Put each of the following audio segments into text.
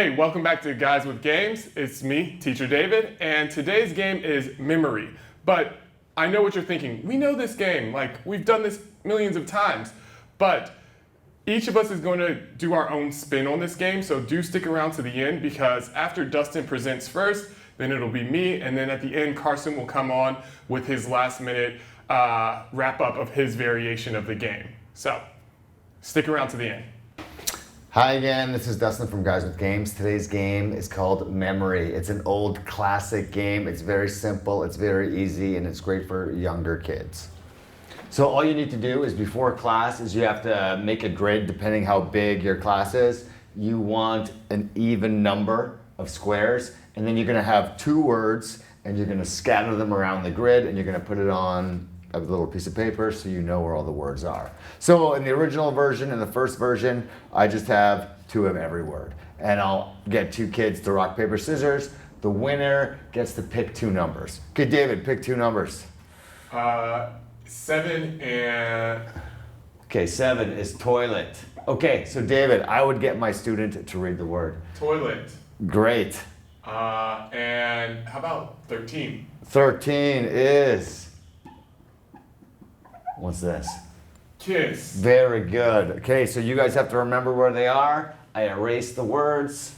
Hey, welcome back to Guys with Games. It's me, Teacher David, and today's game is memory. But I know what you're thinking. We know this game, like we've done this millions of times, but each of us is going to do our own spin on this game, so do stick around to the end because after Dustin presents first, then it'll be me, and then at the end, Carson will come on with his last minute wrap up of his variation of the game. So stick around to the end. Hi again, this is Dustin from Guys with Games. Today's game is called Memory. It's an old classic game. It's very simple, it's very easy, and it's great for younger kids. So all you need to do is before class is you have to make a grid depending how big your class is. You want an even number of squares, and then you're gonna have two words, and you're gonna scatter them around the grid, and you're gonna put it on a little piece of paper so you know where all the words are. So in the original version, in the first version, I just have two of every word. And I'll get two kids to rock, paper, scissors. The winner gets to pick two numbers. Okay, David, pick two numbers. 7 and... Okay, 7 is toilet. Okay, so David, I would get my student to read the word. Toilet. Great. And how about 13? 13 is... What's this? Kiss. Very good. Okay, so you guys have to remember where they are. I erased the words.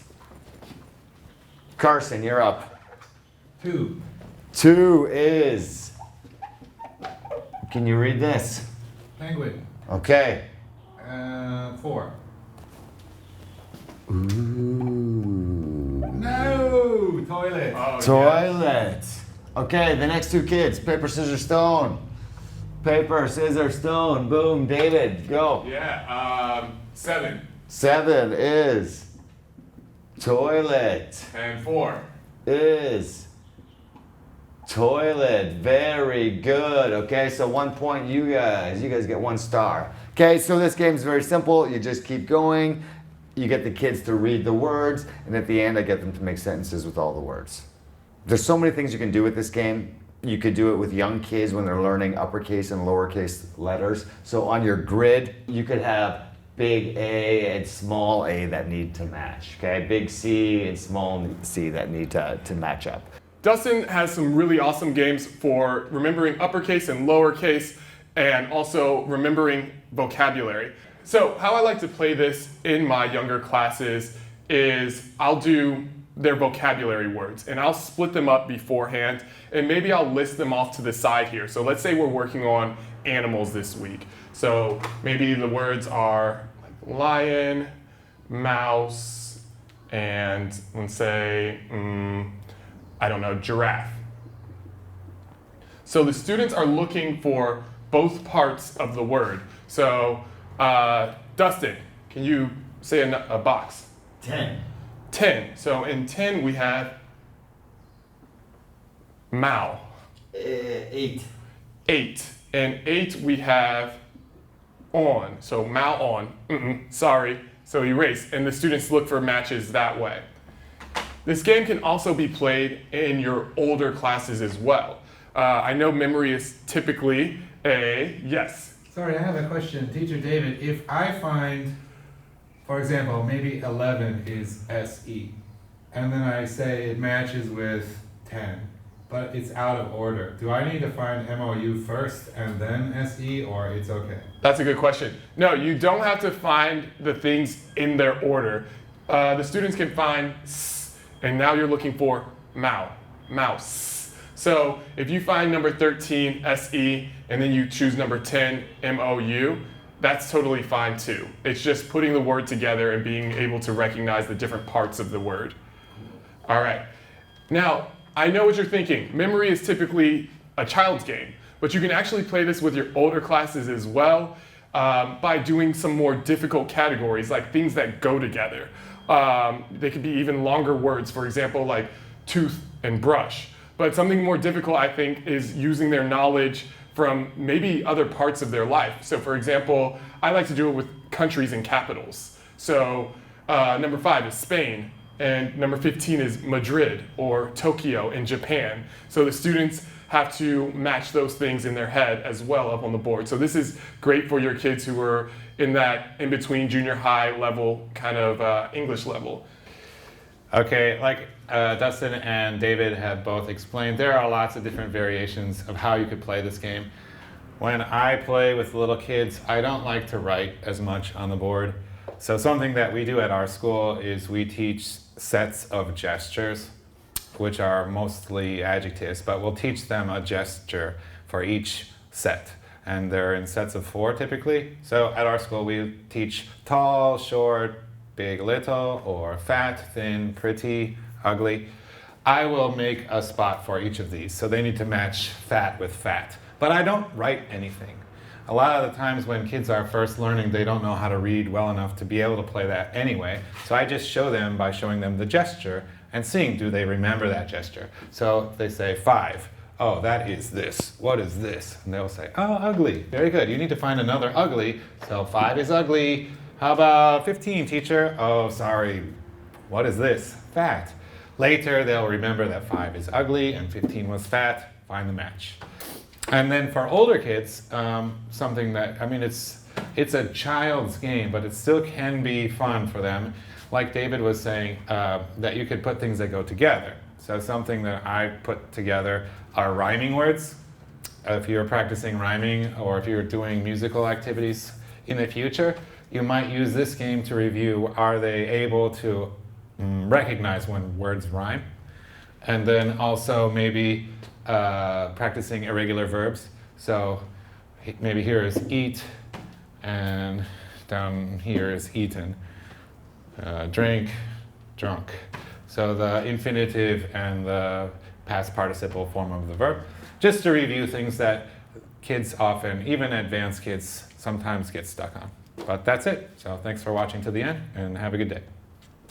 Carson, you're up. 2. 2 is... Can you read this? Penguin. Okay. 4. Ooh. No! Toilet. Oh, Toilet. Okay, the next two kids. Paper, scissors, stone. Paper, scissors, stone. Boom. David, go. Yeah, 7. 7 is... Toilet. And 4. Is... Toilet. Very good. Okay, so 1 point you guys get 1 star. Okay, so this game is very simple. You just keep going. You get the kids to read the words, and at the end I get them to make sentences with all the words. There's so many things you can do with this game. You could do it with young kids when they're learning uppercase and lowercase letters. So on your grid, you could have big A and small a that need to match. Okay, big C and small c that need to match up. Dustin has some really awesome games for remembering uppercase and lowercase and also remembering vocabulary. So how I like to play this in my younger classes is I'll do their vocabulary words and I'll split them up beforehand and maybe I'll list them off to the side here. So let's say we're working on animals this week. So maybe the words are like lion, mouse, and let's say, I don't know, giraffe. So the students are looking for both parts of the word. So Dustin, can you say a box? 10. 10. So in 10 we have Mao. 8. 8. And 8 we have on. So Mao on. Sorry. So erase. And the students look for matches that way. This game can also be played in your older classes as well. I know memory is typically a yes. Sorry, I have a question. Teacher David, if I find, for example, maybe 11 is SE, and then I say it matches with 10, but it's out of order. Do I need to find MOU first and then SE, or it's okay? That's a good question. No, you don't have to find the things in their order. The students can find S, and now you're looking for Mao, mouse. So if you find number 13, SE, and then you choose number 10, MOU, that's totally fine too. It's just putting the word together and being able to recognize the different parts of the word. All right. Now, I know what you're thinking. Memory is typically a child's game, but you can actually play this with your older classes as well by doing some more difficult categories, like things that go together. They could be even longer words, for example, like tooth and brush. But something more difficult, I think, is using their knowledge from maybe other parts of their life. So for example, I like to do it with countries and capitals. So number 5 is Spain, and number 15 is Madrid or Tokyo in Japan. So the students have to match those things in their head as well up on the board. So this is great for your kids who are in that in-between junior high level kind of English level. Okay, like Dustin and David have both explained, there are lots of different variations of how you could play this game. When I play with little kids, I don't like to write as much on the board. So something that we do at our school is we teach sets of gestures, which are mostly adjectives, but we'll teach them a gesture for each set. And they're in sets of 4 typically. So at our school we teach tall, short, big, little, or fat, thin, pretty, ugly. I will make a spot for each of these, so they need to match fat with fat. But I don't write anything. A lot of the times when kids are first learning, they don't know how to read well enough to be able to play that anyway. So I just show them by showing them the gesture and seeing, do they remember that gesture? So if they say 5, oh, that is this. What is this? And they'll say, oh, ugly. Very good. You need to find another ugly. So 5 is ugly. How about 15, teacher? Oh, sorry. What is this? Fat. Later, they'll remember that 5 is ugly and 15 was fat. Find the match. And then for older kids, something that, I mean, it's a child's game, but it still can be fun for them. Like David was saying, that you could put things that go together. So something that I put together are rhyming words. If you're practicing rhyming or if you're doing musical activities in the future, you might use this game to review, are they able to recognize when words rhyme? And then also maybe practicing irregular verbs. So maybe here is eat, and down here is eaten. Drink, drunk. So the infinitive and the past participle form of the verb. Just to review things that kids often, even advanced kids, sometimes get stuck on. But that's it. So thanks for watching to the end, and have a good day.